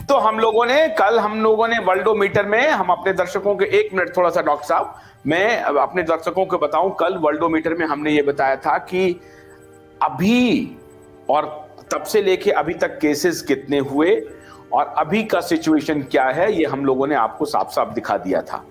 तो हम लोगों ने वर्ल्डोमीटर में, हम अपने दर्शकों के, एक मिनट थोड़ा सा डॉक्टर साहब, मैं अपने दर्शकों को बताऊं, कल वर्ल्डोमीटर में हमने ये बताया था कि अभी और तब से लेके अभी तक केसेस कितने हुए और अभी का सिचुएशन क्या है, ये हम लोगों ने आपको साफ साफ दिखा दिया था।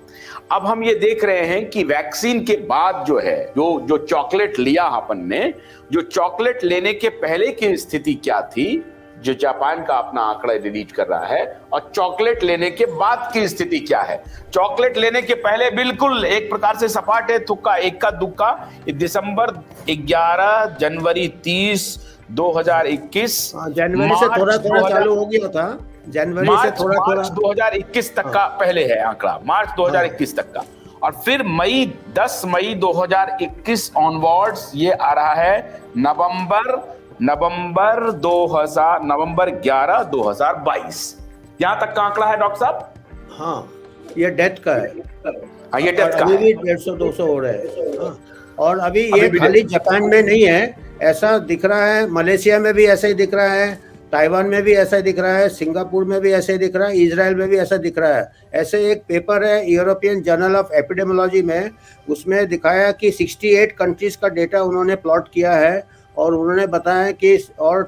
अब हम ये देख रहे हैं कि वैक्सीन के बाद जो है, जो चॉकलेट लिया अपन ने, जो चॉकलेट लेने के पहले की स्थिति क्या थी, जो जापान का अपना आंकड़ा रिलीज कर रहा है, और चॉकलेट लेने के बाद की स्थिति क्या है। चॉकलेट लेने के पहले बिल्कुल एक प्रकार से सपाट है, तुक्का, इक्का दुक्का, दिसंबर 11, जनवरी 30, 2021, जनवरी से थोड़ा थोड़ा चालू हो गया था, जनवरी से थोड़ा थोड़ा 2021 तक का पहले है आंकड़ा, मार्च 2021 तक का, और फिर 10 मई 2021 ऑनवर्ड्स ये आ रहा है नवंबर 11, 2022, यहां तक का आंकड़ा है डॉक्टर साहब। हाँ, ये डेथ का है। हाँ, ये डेथ का अभी है। भी 150-200 हो रहे हैं। हाँ। और अभी ये खाली जापान में नहीं है, ऐसा दिख रहा है, मलेशिया में भी ऐसा ही दिख रहा है, ताइवान में भी ऐसा ही दिख रहा है, सिंगापुर में भी ऐसे ही दिख रहा है, इजराइल में भी ऐसा दिख रहा है। ऐसे एक पेपर है यूरोपियन जर्नल ऑफ एपिडेमियोलॉजी में, उसमें दिखाया कि 68 कंट्रीज का डेटा उन्होंने प्लॉट किया है, और उन्होंने बताया कि और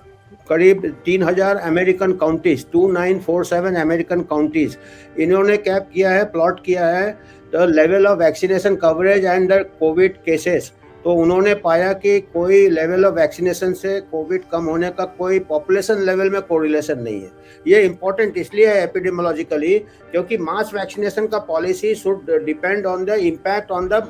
करीब 3000 अमेरिकन काउंटीज, 2947 अमेरिकन काउंटीज इन्होंने कैप किया है, प्लॉट किया है the level of vaccination coverage and the Covid cases. तो उन्होंने पाया कि कोई लेवल ऑफ वैक्सीनेशन से कोविड कम होने का कोई पॉपुलेशन लेवल में कोरिलेशन नहीं है। ये इंपॉर्टेंट इसलिए है एपिडेमियोलॉजिकली, क्योंकि मास वैक्सीनेशन का policy should depend on the impact on the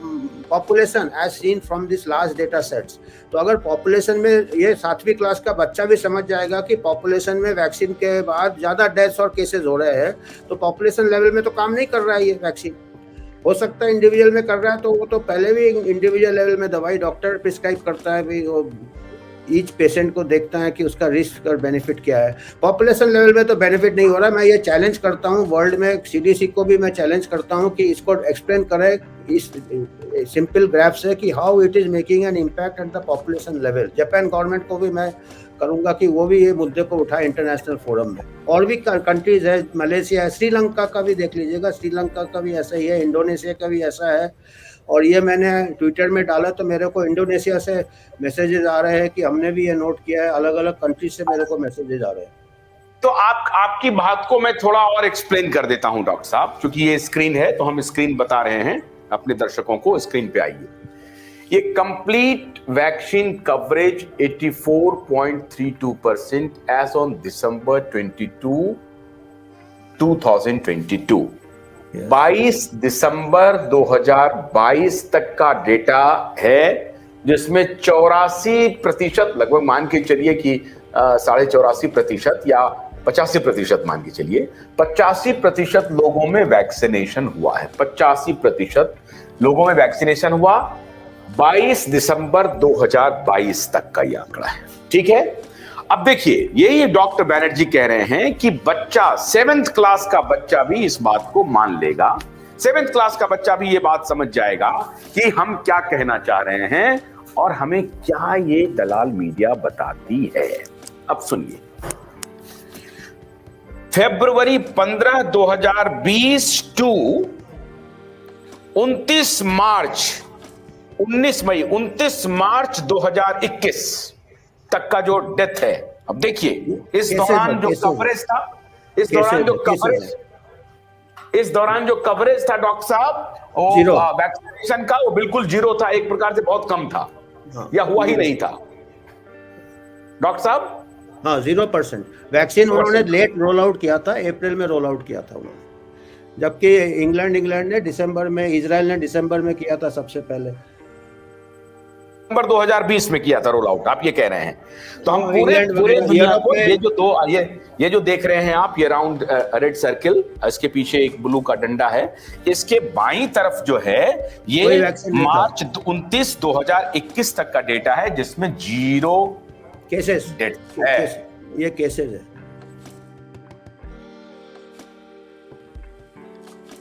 population as seen from this last data sets. तो अगर पॉपुलेशन में, ये 7वीं क्लास का बच्चा भी समझ जाएगा कि पॉपुलेशन में वैक्सीन के बाद ज़्यादा डेथ्स और केसेस हो रहे हैं, तो पॉपुलेशन लेवल में तो काम नहीं कर रहा है ये वैक्सीन। हो सकता है इंडिविजुअल में कर रहा है, तो वो तो पहले भी इंडिविजुअल लेवल में दवाई डॉक्टर प्रिस्क्राइब करता है, भी वो ईच पेशेंट को देखता है कि उसका रिस्क और बेनिफिट क्या है। पॉपुलेशन लेवल में तो बेनिफिट नहीं हो रहा है। मैं ये चैलेंज करता हूँ वर्ल्ड में, सीडीसी को भी मैं चैलेंज करता हूँ कि इसको एक्सप्लेन करें इस सिंपल ग्राफ से कि how it is making an impact at the population level. Japan government को भी मैं करूंगा कि वो भी ये मुद्दे को उठाए इंटरनेशनल फोरम में। और भी कंट्रीज है, मलेशिया है, श्रीलंका का भी देख लीजिएगा, श्रीलंका का भी ऐसा ही है, इंडोनेशिया का भी ऐसा है। और ये मैंने ट्विटर में डाला तो मेरे को इंडोनेशिया से मैसेजेस आ रहे हैं कि हमने भी ये नोट किया है, अलग अलग कंट्री से मेरे को मैसेजेस आ रहे हैं। तो आपकी बात को मैं थोड़ा और एक्सप्लेन कर देता हूं डॉक्टर साहब, क्योंकि ये स्क्रीन है तो हम स्क्रीन बता रहे हैं अपने दर्शकों को। स्क्रीन पे आइए, ये complete vaccine coverage 84.32% as on December 22, 2022। 22 दिसंबर 2022 तक का डेटा है, जिसमें 84% लगभग मान के चलिए कि 84.5% या 85% मान के चलिए, 85% लोगों में वैक्सीनेशन हुआ है। 85% लोगों में वैक्सीनेशन हुआ 22 दिसंबर 2022 तक का ये आंकड़ा है। ठीक है, अब देखिए, यही डॉक्टर बैनर्जी कह रहे हैं कि बच्चा 7th क्लास का बच्चा भी इस बात को मान लेगा, 7th क्लास का बच्चा भी ये बात समझ जाएगा कि हम क्या कहना चाह रहे हैं और हमें क्या ये दलाल मीडिया बताती है। अब सुनिए, फरवरी 15, 2020 टू 29 मार्च 2021 तक का जो डेथ है। अब देखिए, इस दौरान जो कवरेज था, इस दौरान जो कवरेज था डॉक्टर साहब, वैक्सीनेशन का, वो बिल्कुल जीरो था, एक प्रकार से बहुत कम था, या हुआ ही नहीं था डॉक्टर साहब। हाँ, 0% वैक्सीन उन्होंने लेट रोल आउट किया था, अप्रैल में रोल आउट किया था उन्होंने, जबकि इंग्लैंड ने दिसंबर में, इजराइल ने दिसंबर में किया था सबसे पहले, दिसंबर 2020 में किया था रोल आउट, आप ये कह रहे हैं। तो हम पूरे दुनिया को, ये जो देख रहे हैं आप, ये राउंड रेड सर्किल, इसके पीछे एक ब्लू का डंडा है, इसके बाईं तरफ जो है ये मार्च 29, 2021 तक का डेटा है, जिसमें 0 केसेस, डेथ है। ये केसेस है।